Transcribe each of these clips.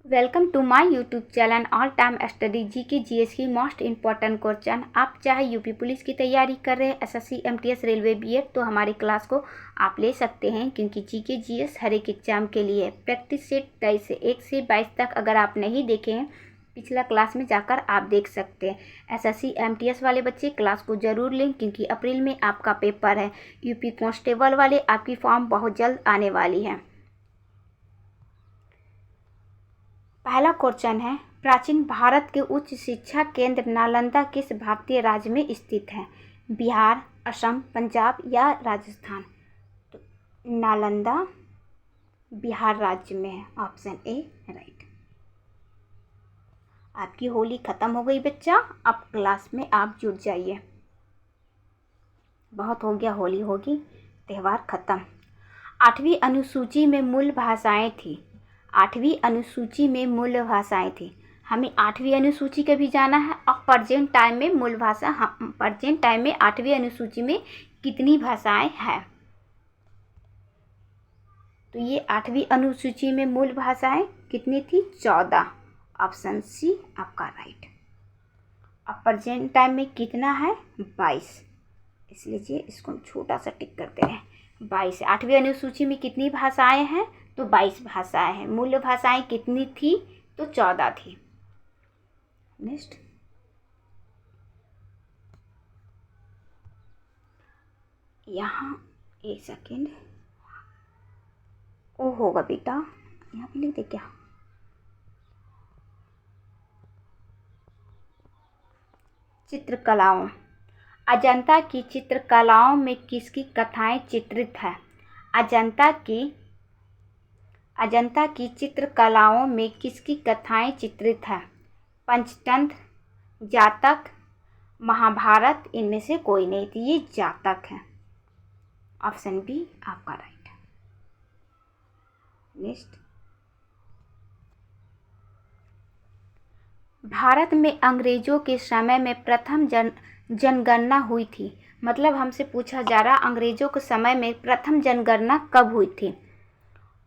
Welcome to my YouTube channel all time study GK GS की most important question. आप चाहे UP police की तैयारी कर रहे हैं, एसएससी एमटीएस रेलवे बीएड, तो हमारी क्लास को आप ले सकते हैं, क्योंकि जीके जीएस हर एक एग्जाम के लिए है। प्रैक्टिस सेट 23 से 1 से 22 तक अगर आप नहीं देखे हैं, पिछला क्लास में जाकर आप देख सकते हैं। एसएससी एमटीएस वाले बच्चे क्लास को ज़रूर लें, क्योंकि अप्रैल में आपका पेपर है। यूपी कांस्टेबल वाले आपकी फॉर्म बहुत जल्द आने वाली है। पहला क्वेश्चन है, प्राचीन भारत के उच्च शिक्षा केंद्र नालंदा किस भारतीय राज्य में स्थित है? बिहार, असम, पंजाब या राजस्थान? तो नालंदा बिहार राज्य में है, ऑप्शन ए राइट। आपकी होली खत्म हो गई बच्चा, अब क्लास में आप जुट जाइए। बहुत हो गया, होली होगी, त्यौहार खत्म। 8वीं अनुसूची में मूल भाषाएं थी। 8वीं अनुसूची में मूल भाषाएं थी। हमें 8वीं अनुसूची का भी जाना है और प्रेजेंट टाइम में मूल भाषा, प्रेजेंट टाइम में 8वीं अनुसूची में कितनी भाषाएं हैं? तो ये 8वीं अनुसूची में मूल भाषाएं कितनी थी? 14, ऑप्शन सी आपका राइट। अब प्रेजेंट टाइम में कितना है? 22, इसलिए इसको छोटा सा टिक करते हैं। 22। 8वीं अनुसूची में कितनी भाषाएं हैं? तो 22 भाषाएं हैं। मूल भाषाएं कितनी थी? तो 14 थी। नेक्स्ट, यहाँ एक सेकेंड, ओ होगा बेटा, यहाँ पे लिख दे क्या? चित्रकलाओं। अजंता की चित्रकलाओं में किसकी कथाएं चित्रित है? अजंता की चित्रकलाओं में किसकी कथाएं चित्रित है? पंचतंत्र, जातक, महाभारत, इनमें से कोई नहीं थी, ये जातक है। ऑप्शन बी आपका राइट। नेक्स्ट, भारत में अंग्रेजों के समय में प्रथम जनगणना हुई थी। मतलब हमसे पूछा जा रहा, अंग्रेजों के समय में प्रथम जनगणना कब हुई थी?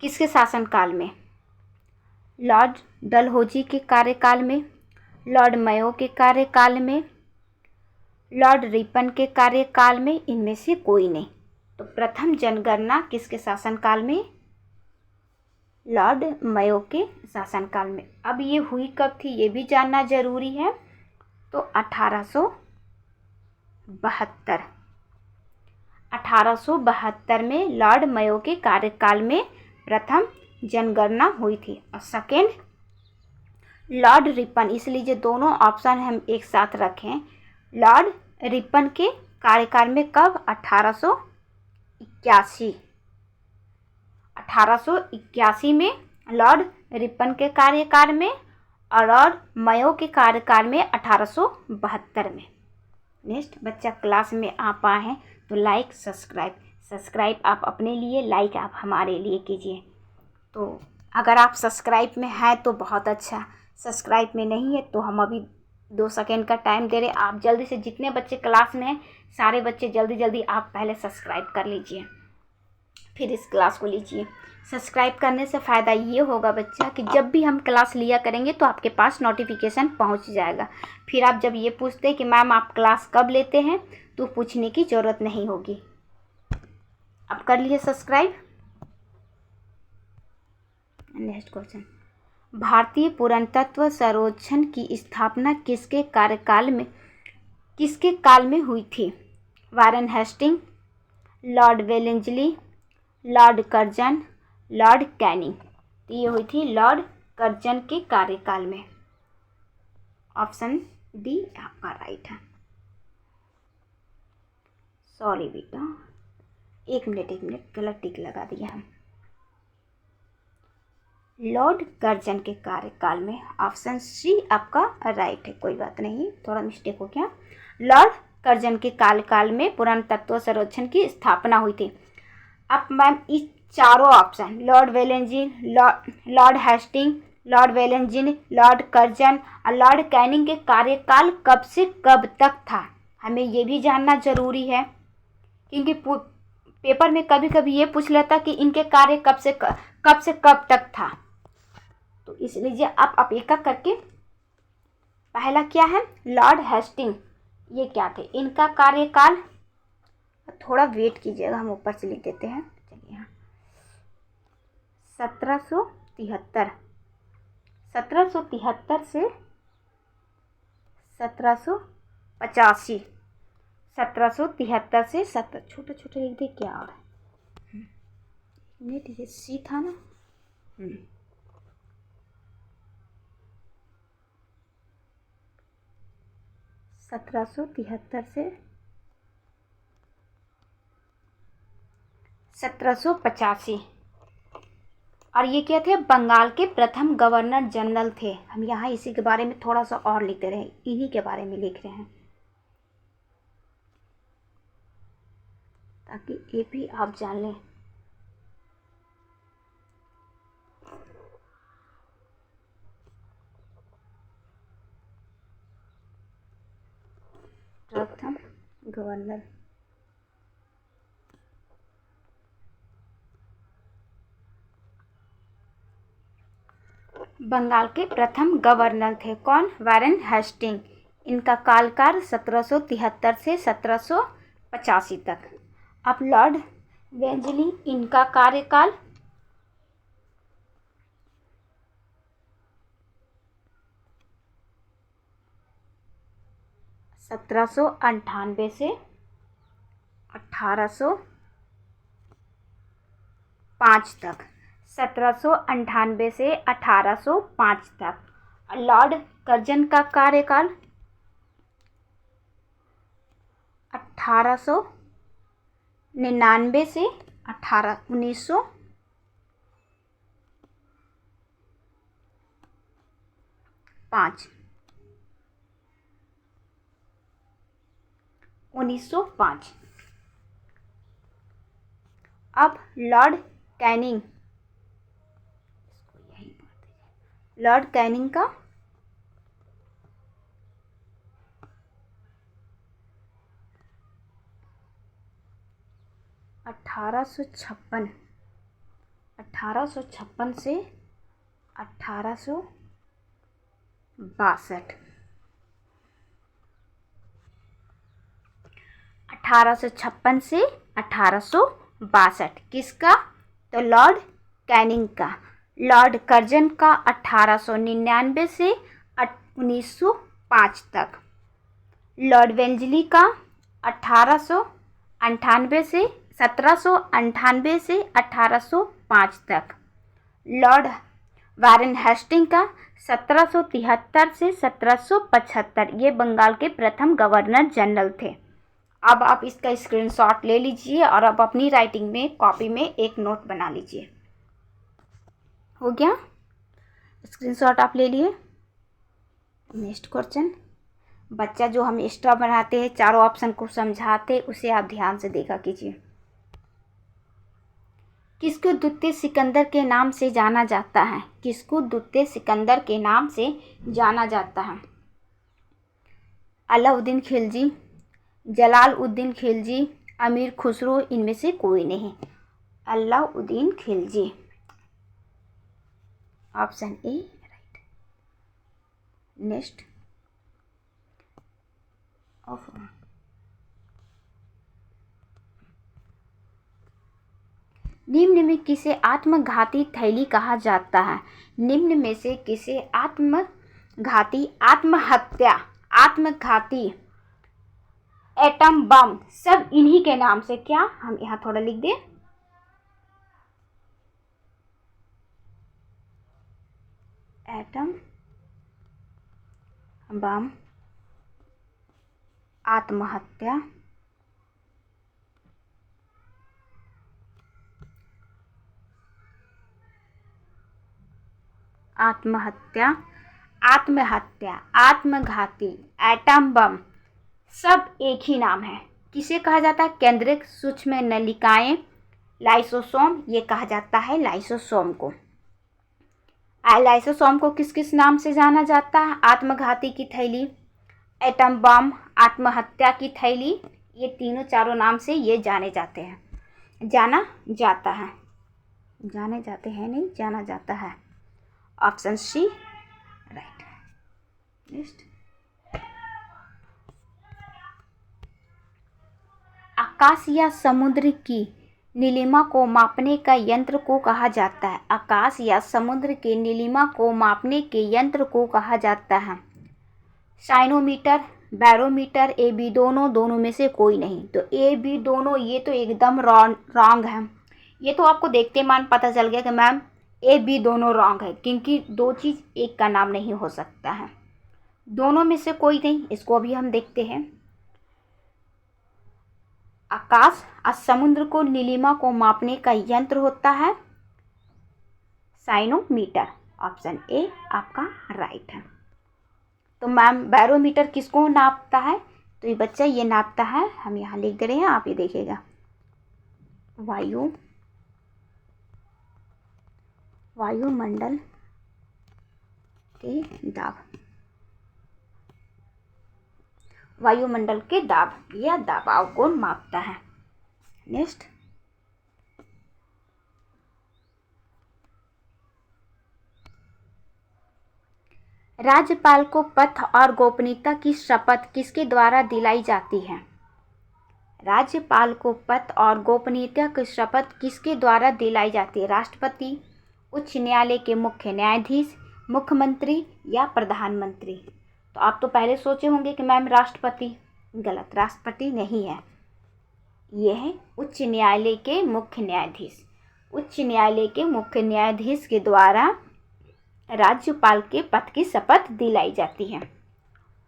किसके शासनकाल में? लॉर्ड डलहौजी के कार्यकाल में, लॉर्ड मेयो के कार्यकाल में, लॉर्ड रिपन के कार्यकाल में, इनमें से कोई नहीं। तो प्रथम जनगणना किसके शासनकाल में? लॉर्ड मेयो के शासनकाल में। अब ये हुई कब थी, ये भी जानना जरूरी है। तो 1872 में लॉर्ड मेयो के कार्यकाल में प्रथम जनगणना हुई थी। और सेकेंड लॉर्ड रिपन, इसलिए दोनों ऑप्शन हम एक साथ रखें। लॉर्ड रिपन के कार्यकाल में कब? 1881 में लॉर्ड रिपन के कार्यकाल में, और लॉर्ड मेयो के कार्यकाल में 1872 में। नेक्स्ट, बच्चा क्लास में आप आए हैं तो लाइक सब्सक्राइब आप अपने लिए, लाइक आप हमारे लिए कीजिए। तो अगर आप सब्सक्राइब में हैं तो बहुत अच्छा, सब्सक्राइब में नहीं है तो हम अभी 2 सेकेंड का टाइम दे रहे। आप जल्दी से, जितने बच्चे क्लास में हैं सारे बच्चे जल्दी आप पहले सब्सक्राइब कर लीजिए, फिर इस क्लास को लीजिए। सब्सक्राइब करने से फ़ायदा ये होगा बच्चा कि जब भी हम क्लास लिया करेंगे तो आपके पास नोटिफिकेशन पहुंच जाएगा। फिर आप जब ये पूछते हैं कि मैम आप क्लास कब लेते हैं, तो पूछने की ज़रूरत नहीं होगी। अब कर लिए सब्सक्राइब। नेक्स्ट क्वेश्चन, भारतीय पुरातत्व सर्वेक्षण की स्थापना किसके काल में हुई थी? Warren Hastings, lord Wellesley, lord Curzon, lord Canning? तो ये हुई थी लॉर्ड कर्जन के कार्यकाल में। ऑप्शन डी आपका राइट है। सॉरी बेटा, एक मिनट गलत टिक लगा दिया हम। लॉर्ड कर्जन के कार्यकाल में, ऑप्शन सी आपका राइट है। कोई बात नहीं, थोड़ा मिस्टेक हो गया। लॉर्ड कर्जन के कार्यकाल में पुरातत्व सर्वेक्षण की स्थापना हुई थी। अब मैम इस चारों ऑप्शन, लॉर्ड वेलेंजिन, लॉर्ड हेस्टिंग, लॉर्ड वेलेंजिन, लॉर्ड कर्जन और लॉर्ड कैनिंग के कार्यकाल कब से कब तक था, हमें ये भी जानना जरूरी है, क्योंकि पेपर में कभी कभी ये पूछ लेता कि इनके कार्य कब से कब तक था। तो लीजिए आप एक एक करके। पहला क्या है, लॉर्ड हेस्टिंग, ये क्या थे, इनका कार्यकाल, थोड़ा वेट कीजिएगा, हम ऊपर से लिख देते हैं। चलिए यहाँ 1773 से 1785, 1773 से छोटे छोटे लिख दे क्या और मिनट, ये सी था ना। 1773 से 1785, और ये क्या थे, बंगाल के प्रथम गवर्नर जनरल थे। हम यहाँ इसी के बारे में थोड़ा सा और लिखते रहे, इन्हीं के बारे में लिख रहे हैं ताकि ये भी आप जान लें। प्रथम गवर्नर, बंगाल के प्रथम गवर्नर थे कौन, वारेन हेस्टिंग। इनका कालकाल 1773 से 1785 तक। अब लॉर्ड वेंजली, इनका कार्यकाल 1798 से 1805 तक, 1798 से 1805 तक। लॉर्ड कर्जन का कार्यकाल 1899 से 1905। अब लॉर्ड कैनिंग, लॉर्ड कैनिंग का 1856 से 1862, 1856 से 1862 किसका, तो लॉर्ड कैनिंग का। लॉर्ड कर्जन का 1899 से 1905 तक। लॉर्ड वेंजली का 1798 से 1805 तक। लॉर्ड वारेन हेस्टिंग का 1773 से 1775, ये बंगाल के प्रथम गवर्नर जनरल थे। अब आप इसका स्क्रीनशॉट ले लीजिए और अब अपनी राइटिंग में कॉपी में एक नोट बना लीजिए। हो गया, स्क्रीनशॉट आप ले लिए। नेक्स्ट क्वेश्चन, बच्चा जो हम एक्स्ट्रा बनाते हैं, चारों ऑप्शन को समझाते, उसे आप ध्यान से देखा कीजिए। किसको द्वितीय सिकंदर के नाम से जाना जाता है, किसको द्वितीय सिकंदर के नाम से जाना जाता है, अलाउद्दीन खिलजी, जलालुद्दीन खिलजी, अमीर खुसरो, इनमें से कोई नहीं, Alauddin Khilji, option A right. Next, निम्न में किसे आत्मघाती थैली कहा जाता है, निम्न में से किसे आत्मघाती, आत्महत्या, आत्मघाती, एटम बम, सब इन्हीं के नाम से, क्या हम यहाँ थोड़ा लिख दें, एटम बम, आत्महत्या, आत्महत्या, आत्महत्या, आत्मघाती, एटम बम, सब एक ही नाम है। किसे कहा जाता है, केंद्रक सूक्ष्म नलिकाएं, लाइसोसोम, ये कहा जाता है लाइसोसोम को। लाइसोसोम को किस किस नाम से जाना जाता है, आत्मघाती की थैली, एटम बम, आत्महत्या की थैली, ये तीनों चारों नाम से ये जाने जाते हैं, जाना जाता है, जाने जाते हैं नहीं, जाना जाता है। Option C right. नेक्स्ट, आकाश या समुद्र की नीलिमा को मापने का यंत्र को कहा जाता है? आकाश या समुद्र की नीलिमा को मापने के यंत्र को कहा जाता है? साइनोमीटर, बैरोमीटर, ए बी दोनों में से कोई नहीं। तो ए बी दोनों ये तो एकदम रॉन्ग है। ये तो आपको देखते मान पता चल गया कि मैम ए बी दोनों रॉन्ग है, क्योंकि दो चीज़ एक का नाम नहीं हो सकता है। दोनों में से कोई नहीं, इसको अभी हम देखते हैं। आकाश और समुद्र को नीलिमा को मापने का यंत्र होता है साइनोमीटर। ऑप्शन ए आपका राइट है। तो मैम बैरोमीटर किसको नापता है? तो ये बच्चा ये नापता है, हम यहाँ लिख दे रहे हैं, आप ये देखिएगा, वायुमंडल के दाब, वायुमंडल के दाब या दबाव को मापता है। नेक्स्ट, राज्यपाल को पद और गोपनीयता की शपथ किसके द्वारा दिलाई जाती है? राज्यपाल को पद और गोपनीयता की शपथ किसके द्वारा दिलाई जाती है? राष्ट्रपति, उच्च न्यायालय के मुख्य न्यायाधीश, मुख्यमंत्री या प्रधानमंत्री? तो आप तो पहले सोचे होंगे कि मैम राष्ट्रपति। गलत, राष्ट्रपति नहीं है, ये है उच्च न्यायालय के मुख्य न्यायाधीश। उच्च न्यायालय के मुख्य न्यायाधीश के द्वारा राज्यपाल के पद की शपथ दिलाई जाती है।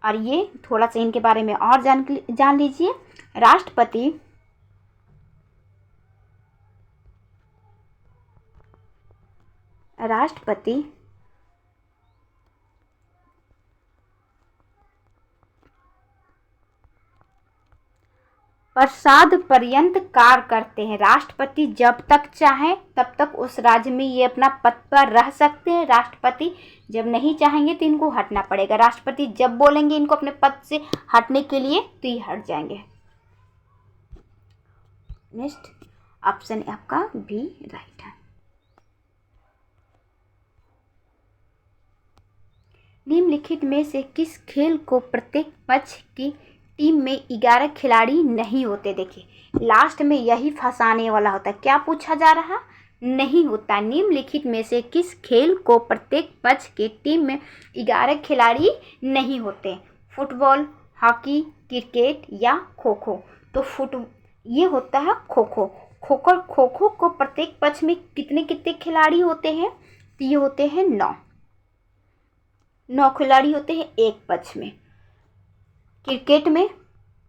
और ये थोड़ा सा इनके बारे में और जान लीजिए। राष्ट्रपति प्रसाद पर्यंत कार्य करते हैं। राष्ट्रपति जब तक चाहे तब तक उस राज्य में ये अपना पद पर रह सकते हैं। राष्ट्रपति जब नहीं चाहेंगे तो इनको हटना पड़ेगा। राष्ट्रपति जब बोलेंगे इनको अपने पद से हटने के लिए तो ये हट जाएंगे। नेक्स्ट, ऑप्शन आपका भी राइट है। निम्नलिखित में से किस खेल को प्रत्येक पक्ष की टीम में 11 खिलाड़ी नहीं होते? देखिए लास्ट में यही फंसाने वाला होता है। क्या पूछा जा रहा? नहीं होता। निम्नलिखित में से किस खेल को प्रत्येक पक्ष के टीम में 11 खिलाड़ी नहीं होते? फुटबॉल, हॉकी, क्रिकेट या खो खो? तो ये होता है खो खो। खो खो को प्रत्येक पक्ष में कितने कितने खिलाड़ी होते हैं? तो ये होते हैं 9 खिलाड़ी होते हैं एक पक्ष में। क्रिकेट में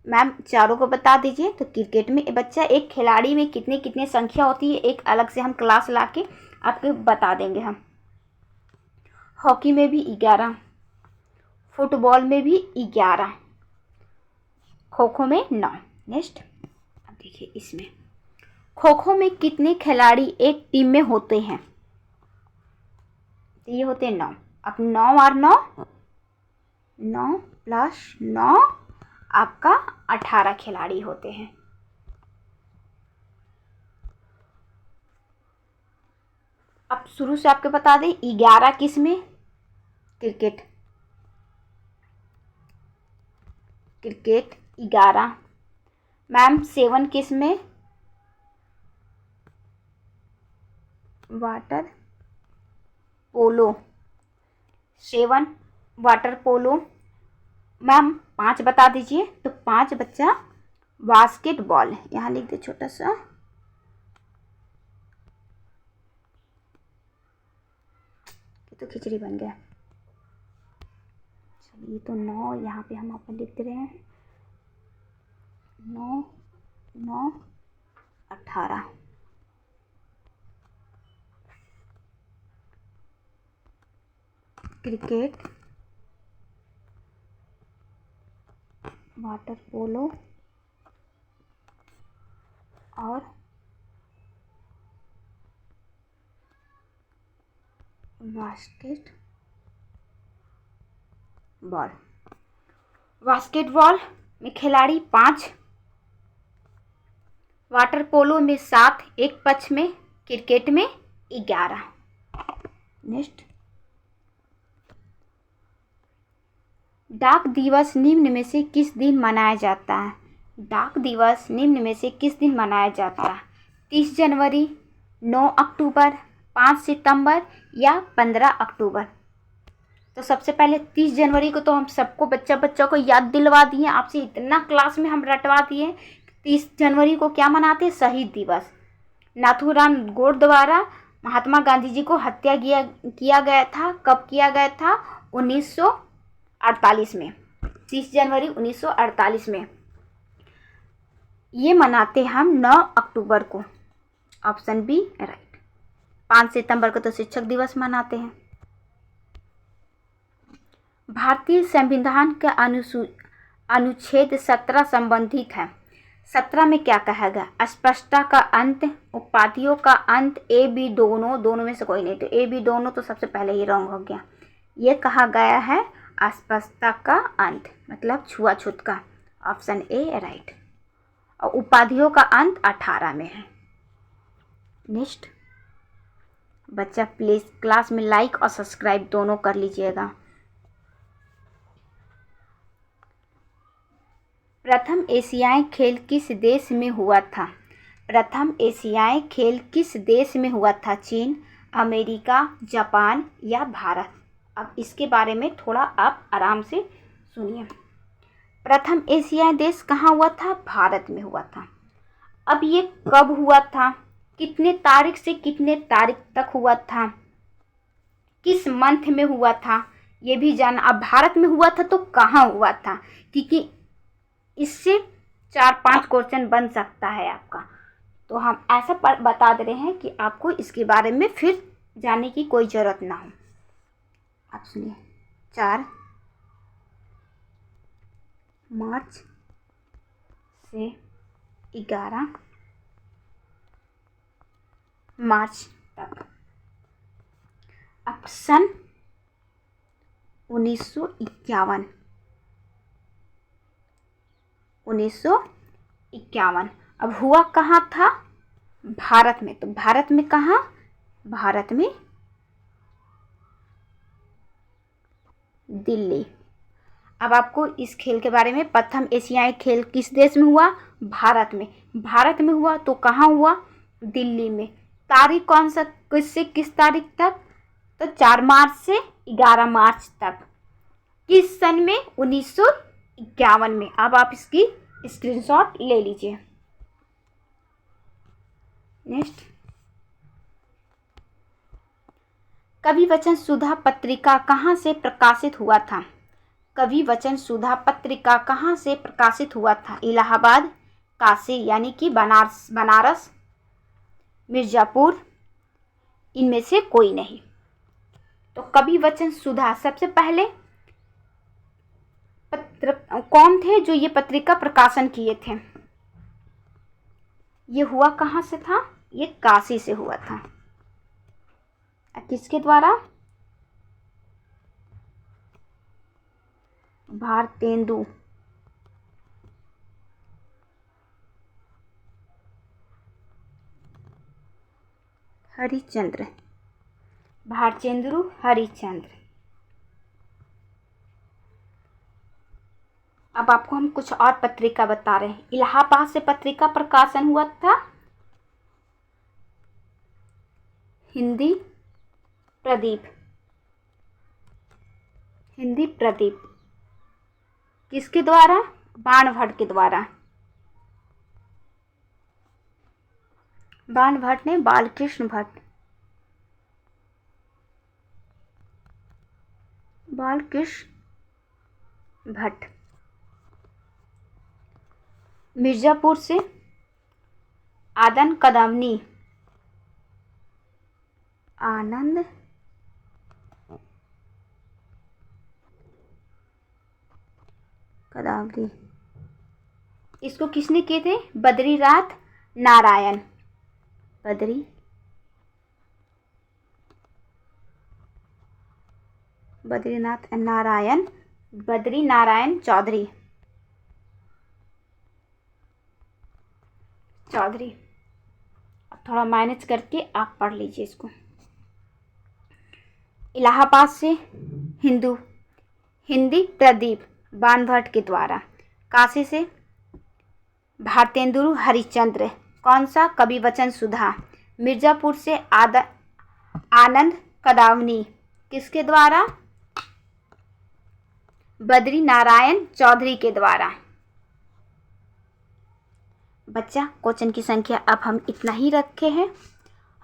मैम चारों को बता दीजिए। तो क्रिकेट में बच्चा एक खिलाड़ी में कितने कितने संख्या होती है, एक अलग से हम क्लास लाके आपको बता देंगे हम। हॉकी में भी 11, फुटबॉल में भी 11, खो खो में 9। नेक्स्ट, अब देखिए इसमें खो खो में कितने खिलाड़ी एक टीम में होते हैं? तो ये होते हैं 9। अब 9 और 9 प्लस 9 आपका 18 खिलाड़ी होते हैं। अब शुरू से आपको बता दें 11 किस में? क्रिकेट 11। मैम 7 किस में? Water polo 7 water polo. Ma'am 5 बता दीजिए। तो 5 बच्चा बास्केटबॉल, यहाँ लिख दे छोटा सा। ये तो खिचड़ी बन गया। चलिए तो 9 यहाँ पे हम आपको लिख दे रहे हैं। 9 9 18। क्रिकेट, वाटर पोलो और बास्केटबॉल में खिलाड़ी 5, वाटर पोलो में 7 एक पक्ष में, क्रिकेट में 11। नेक्स्ट, डाक दिवस निम्न में से किस दिन मनाया जाता है? डाक दिवस निम्न में से किस दिन मनाया जाता है? 30 जनवरी, 9 अक्टूबर, 5 सितंबर या 15 अक्टूबर? तो सबसे पहले 30 जनवरी को तो हम सबको बच्चों को याद दिलवा दिए, आपसे इतना क्लास में हम रटवा दिए। 30 जनवरी को क्या मनाते हैं? शहीद दिवस। नाथूराम गोड द्वारा महात्मा गांधी जी को हत्या किया गया था। कब किया गया था? 1948 में, 30 जनवरी 1948 में। ये मनाते हम 9 अक्टूबर को, ऑप्शन बी राइट। 5 सितंबर को तो शिक्षक दिवस मनाते हैं। भारतीय संविधान का अनुच्छेद 17 संबंधित है। 17 में क्या कहा गया? अस्पष्टता का अंत, उपाधियों का अंत, ए बी दोनों में से कोई नहीं। तो ए बी दोनों तो सबसे पहले ही रॉन्ग हो गया। ये कहा गया है अस्पष्टता का अंत, मतलब छुआछूत का, ऑप्शन ए राइट। और उपाधियों का अंत 18 में है। नेक्स्ट बच्चा प्लीज क्लास में लाइक और सब्सक्राइब दोनों कर लीजिएगा। प्रथम एशियाई खेल किस देश में हुआ था? प्रथम एशियाई खेल किस देश में हुआ था? चीन, अमेरिका, जापान या भारत? अब इसके बारे में थोड़ा आप आराम से सुनिए। प्रथम एशियाई देश कहाँ हुआ था? भारत में हुआ था। अब ये कब हुआ था? कितने तारीख से कितने तारीख तक हुआ था? किस मंथ में हुआ था? ये भी जानना। अब भारत में हुआ था तो कहाँ हुआ था? क्योंकि इससे 4-5 क्वेश्चन बन सकता है आपका, तो हम ऐसा बता दे रहे हैं कि आपको इसके बारे में फिर जानने की कोई ज़रूरत ना हो। आप सुनिए। 4 मार्च से 11 मार्च तक। ऑप्शन 1951। 1951। अब हुआ कहाँ था? भारत में। तो भारत में कहाँ? भारत में दिल्ली। अब आपको इस खेल के बारे में, प्रथम एशियाई खेल किस देश में हुआ? भारत में। भारत में हुआ तो कहाँ हुआ? दिल्ली में। तारीख कौन सा, किससे किस तारीख तक? तो 4 मार्च से 11 मार्च तक। किस सन में? 1951 में। अब आप इसकी स्क्रीनशॉट ले लीजिए। नेक्स्ट, कवि वचन सुधा पत्रिका कहाँ से प्रकाशित हुआ था? कवि वचन सुधा पत्रिका कहाँ से प्रकाशित हुआ था? इलाहाबाद, काशी यानी कि बनारस, मिर्जापुर, इनमें से कोई नहीं। तो कवि वचन सुधा सबसे पहले कौन थे जो ये पत्रिका प्रकाशन किए थे? ये हुआ कहाँ से था? ये काशी से हुआ था। किसके द्वारा? भारतेंदु हरिश्चंद्र। भारतेंदु हरिश्चंद्र। अब आपको हम कुछ और पत्रिका बता रहे हैं। इलाहाबाद से पत्रिका प्रकाशन हुआ था हिंदी प्रदीप। हिंदी प्रदीप किसके द्वारा? बाणभट्ट के द्वारा। बाणभट्ट ने बालकृष्ण भट्ट, बालकृष्ण भट्ट। मिर्जापुर से आनंद कदमनी, आनंद कदावरी। इसको किसने किए थे? बद्रीनाथ नारायण। बद्रीनाथ नारायण चौधरी। अब थोड़ा मैनेज करके आप पढ़ लीजिए इसको। इलाहाबाद से हिंदी प्रदीप बाणभट्ट के द्वारा। काशी से भारतेंदु हरिश्चंद्र। कौन सा? कवि वचन सुधा। मिर्ज़ापुर से आनंद कदावनी। किसके द्वारा? बद्री नारायण चौधरी के द्वारा। बच्चा, क्वेश्चन की संख्या अब हम इतना ही रखे हैं।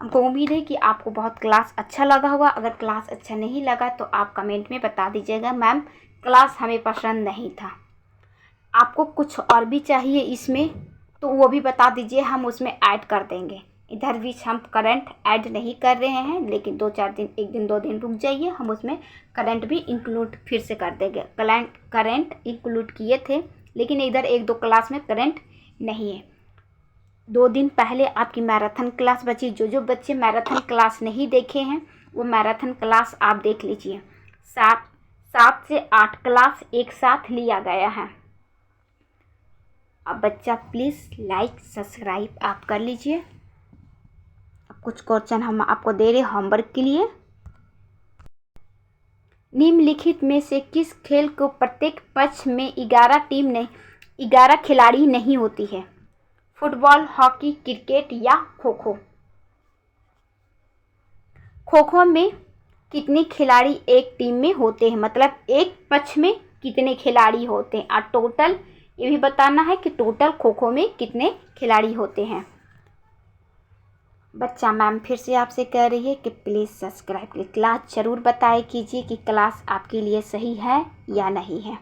हमको उम्मीद है कि आपको बहुत क्लास अच्छा लगा होगा। अगर क्लास अच्छा नहीं लगा तो आप कमेंट में बता दीजिएगा, मैम क्लास हमें पसंद नहीं था। आपको कुछ और भी चाहिए इसमें तो वो भी बता दीजिए, हम उसमें ऐड कर देंगे। इधर बीच हम करंट ऐड नहीं कर रहे हैं, लेकिन 2-4 दिन, 1 दिन 2 दिन रुक जाइए, हम उसमें करंट भी इंक्लूड फिर से कर देंगे। करंट इंक्लूड किए थे, लेकिन इधर 1-2 क्लास में करंट नहीं है। 2 दिन पहले आपकी मैराथन क्लास बची। जो बच्चे मैराथन क्लास नहीं देखे हैं वो मैराथन क्लास आप देख लीजिए। 7 से 8 क्लास एक साथ लिया गया है। अब बच्चा प्लीज़ लाइक सब्सक्राइब आप कर लीजिए। अब कुछ क्वेश्चन हम आपको दे रहे होमवर्क के लिए। निम्नलिखित में से किस खेल को प्रत्येक पक्ष में 11 खिलाड़ी नहीं होती है? फुटबॉल, हॉकी, क्रिकेट या खो खो? खो खो में कितने खिलाड़ी एक टीम में होते हैं, मतलब एक पक्ष में कितने खिलाड़ी होते हैं, और टोटल ये भी बताना है कि टोटल खो खो में कितने खिलाड़ी होते हैं। बच्चा, मैम फिर से आपसे कह रही है कि प्लीज़ सब्सक्राइब क्लास ज़रूर बताएं कीजिए कि क्लास आपके लिए सही है या नहीं है।